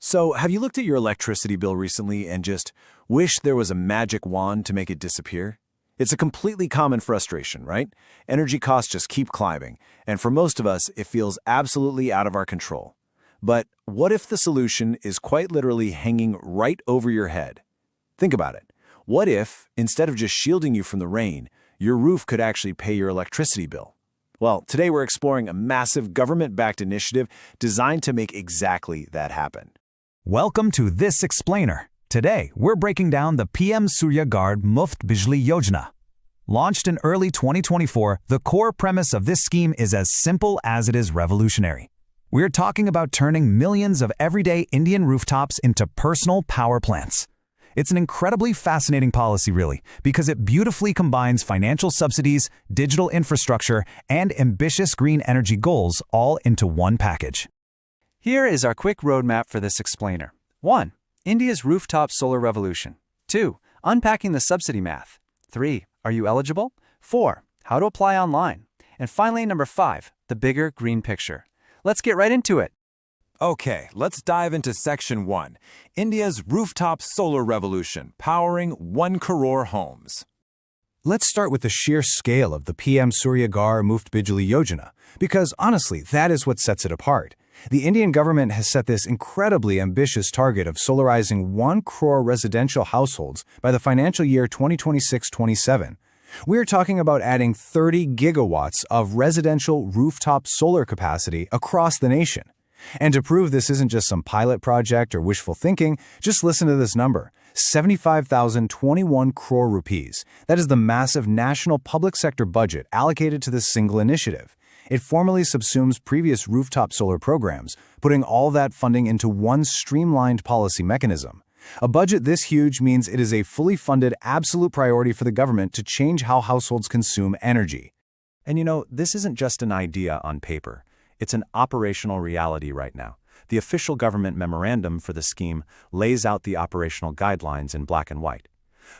So, have you looked at your electricity bill recently and just wish there was a magic wand to make it disappear? It's a completely common frustration, right? Energy costs just keep climbing, and for most of us, it feels absolutely out of our control. But what if the solution is quite literally hanging right over your head? Think about it. What if, instead of just shielding you from the rain, your roof could actually pay your electricity bill? Well, today we're exploring a massive government-backed initiative designed to make exactly that happen. Welcome to This Explainer. Today, we're breaking down the PM Surya Ghar Muft Bijli Yojana. Launched in early 2024, the core premise of this scheme is as simple as it is revolutionary. We're talking about turning millions of everyday Indian rooftops into personal power plants. It's an incredibly fascinating policy, really, because it beautifully combines financial subsidies, digital infrastructure, and ambitious green energy goals all into one package. Here is our quick roadmap for this explainer. 1. India's rooftop solar revolution. 2. Unpacking the subsidy math. 3. Are you eligible? 4. How to apply online. And finally, number 5. The bigger green picture. Let's get right into it. Okay, let's dive into Section 1, India's rooftop solar revolution, powering 1 crore homes. Let's start with the sheer scale of the PM Surya Ghar Muft Bijli Yojana, because honestly, that is what sets it apart. The Indian government has set this incredibly ambitious target of solarizing 1 crore residential households by the financial year 2026-27. We're talking about adding 30 gigawatts of residential rooftop solar capacity across the nation. And to prove this isn't just some pilot project or wishful thinking, just listen to this number: 75,021 crore rupees. That is the massive national public sector budget allocated to this single initiative. It formally subsumes previous rooftop solar programs, putting all that funding into one streamlined policy mechanism. A budget this huge means it is a fully funded absolute priority for the government to change how households consume energy. And you know, this isn't just an idea on paper. It's an operational reality right now. The official government memorandum for the scheme lays out the operational guidelines in black and white.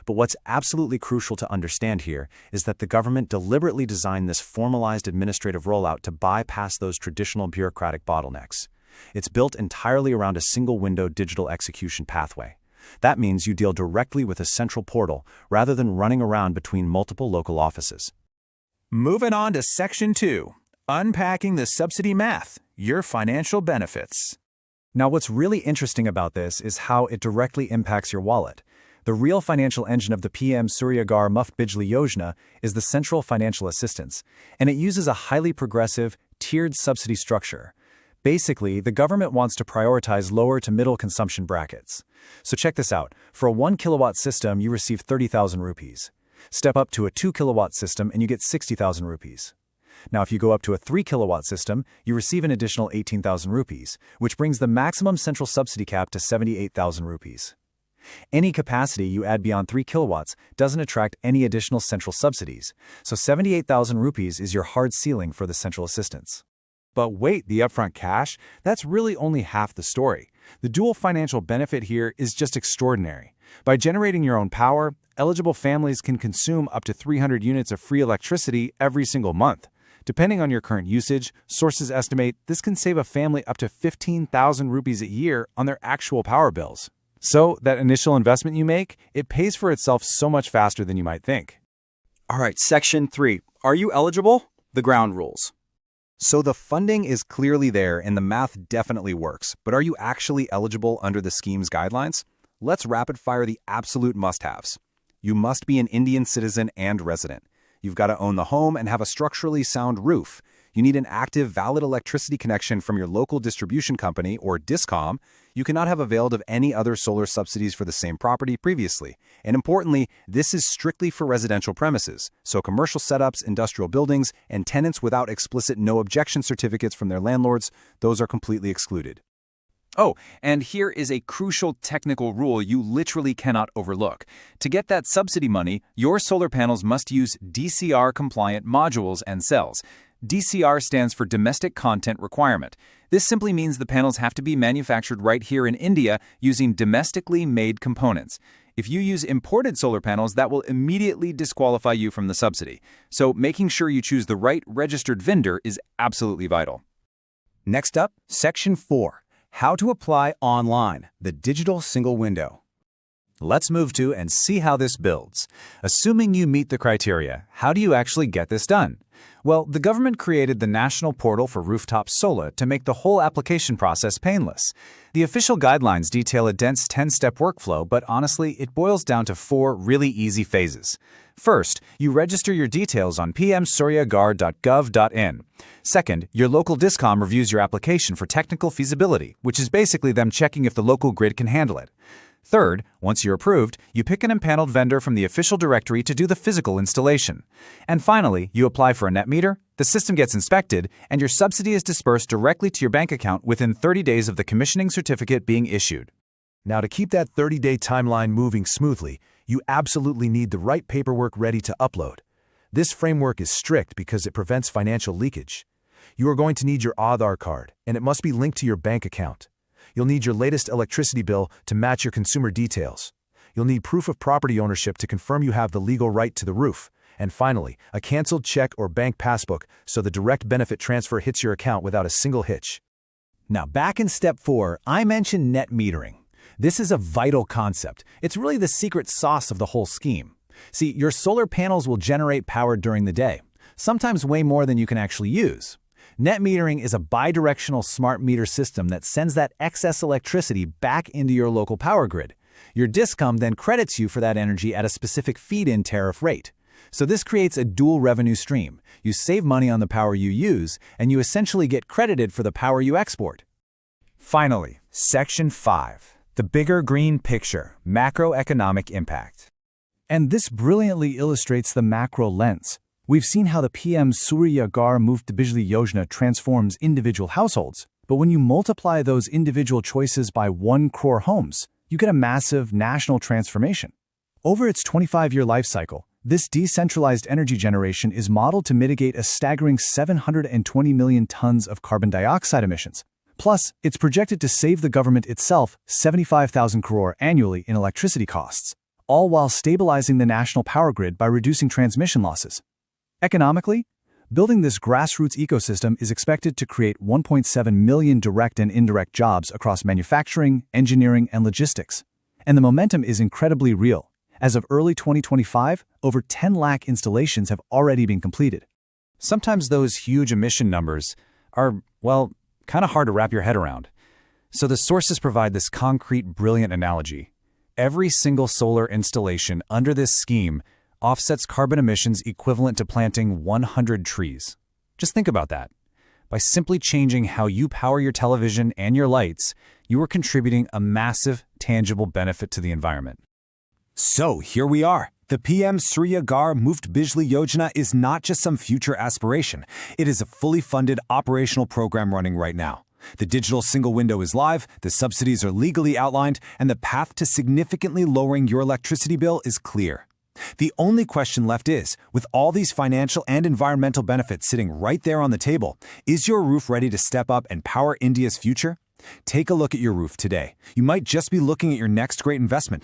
But what's absolutely crucial to understand here is that the government deliberately designed this formalized administrative rollout to bypass those traditional bureaucratic bottlenecks. It's built entirely around a single-window digital execution pathway. That means you deal directly with a central portal rather than running around between multiple local offices. Moving on to Section 2, unpacking the subsidy math, your financial benefits. Now, what's really interesting about this is how it directly impacts your wallet. The real financial engine of the PM Surya Ghar Muft Bijli Yojana is the Central Financial Assistance, and it uses a highly progressive, tiered subsidy structure. Basically, the government wants to prioritize lower to middle consumption brackets. So check this out. For a 1 kilowatt system, you receive 30,000 rupees. Step up to a 2 kilowatt system and you get 60,000 rupees. Now, if you go up to a 3 kilowatt system, you receive an additional 18,000 rupees, which brings the maximum central subsidy cap to 78,000 rupees. Any capacity you add beyond 3 kilowatts doesn't attract any additional central subsidies, so 78,000 rupees is your hard ceiling for the central assistance. But wait, the upfront cash? That's really only half the story. The dual financial benefit here is just extraordinary. By generating your own power, eligible families can consume up to 300 units of free electricity every single month. Depending on your current usage, sources estimate this can save a family up to 15,000 rupees a year on their actual power bills. So, that initial investment you make, it pays for itself so much faster than you might think. All right, Section 3. Are you eligible? The ground rules. So the funding is clearly there and the math definitely works, but are you actually eligible under the scheme's guidelines? Let's rapid fire the absolute must-haves. You must be an Indian citizen and resident. You've got to own the home and have a structurally sound roof. You need an active, valid electricity connection from your local distribution company or DISCOM. You cannot have availed of any other solar subsidies for the same property previously. And importantly, this is strictly for residential premises, so commercial setups, industrial buildings, and tenants without explicit no-objection certificates from their landlords, those are completely excluded. Oh, and here is a crucial technical rule you literally cannot overlook. To get that subsidy money, your solar panels must use DCR-compliant modules and cells. DCR stands for Domestic Content Requirement. This simply means the panels have to be manufactured right here in India using domestically made components. If you use imported solar panels, that will immediately disqualify you from the subsidy. So making sure you choose the right registered vendor is absolutely vital. Next up, Section 4. How to apply online, the digital single window. Let's move to and see how this builds. Assuming you meet the criteria, how do you actually get this done? Well, the government created the National Portal for Rooftop Solar to make the whole application process painless. The official guidelines detail a dense 10-step workflow, but honestly, it boils down to 4 really easy phases. First, you register your details on pmsuryaghar.gov.in. Second, your local discom reviews your application for technical feasibility, which is basically them checking if the local grid can handle it. Third, once you're approved, you pick an impaneled vendor from the official directory to do the physical installation. And finally, you apply for a net meter, the system gets inspected, and your subsidy is dispersed directly to your bank account within 30 days of the commissioning certificate being issued. Now, to keep that 30-day timeline moving smoothly, you absolutely need the right paperwork ready to upload. This framework is strict because it prevents financial leakage. You are going to need your Aadhaar card, and it must be linked to your bank account. You'll need your latest electricity bill to match your consumer details. You'll need proof of property ownership to confirm you have the legal right to the roof. And finally, a canceled check or bank passbook so the direct benefit transfer hits your account without a single hitch. Now, back in step 4, I mentioned net metering. This is a vital concept. It's really the secret sauce of the whole scheme. See, your solar panels will generate power during the day, sometimes way more than you can actually use. Net metering is a bidirectional smart meter system that sends that excess electricity back into your local power grid. Your discom then credits you for that energy at a specific feed-in tariff rate. So this creates a dual revenue stream. You save money on the power you use, and you essentially get credited for the power you export. Finally, Section 5, the bigger green picture, macroeconomic impact. And this brilliantly illustrates the macro lens. We've seen how the PM Surya Ghar Bijli Yojana transforms individual households, but when you multiply those individual choices by 1 crore homes, you get a massive national transformation. Over its 25-year life cycle, this decentralized energy generation is modeled to mitigate a staggering 720 million tons of carbon dioxide emissions. Plus, it's projected to save the government itself 75,000 crore annually in electricity costs, all while stabilizing the national power grid by reducing transmission losses. Economically, building this grassroots ecosystem is expected to create 1.7 million direct and indirect jobs across manufacturing, engineering, and logistics. And the momentum is incredibly real. As of early 2025, over 10 lakh installations have already been completed. Sometimes those huge emission numbers are, well, kind of hard to wrap your head around. So the sources provide this concrete, brilliant analogy. Every single solar installation under this scheme offsets carbon emissions equivalent to planting 100 trees. Just think about that. By simply changing how you power your television and your lights, you are contributing a massive, tangible benefit to the environment. So here we are. The PM Surya Ghar Bijli Yojana is not just some future aspiration. It is a fully funded operational program running right now. The digital single window is live, the subsidies are legally outlined, and the path to significantly lowering your electricity bill is clear. The only question left is, with all these financial and environmental benefits sitting right there on the table, is your roof ready to step up and power India's future? Take a look at your roof today. You might just be looking at your next great investment.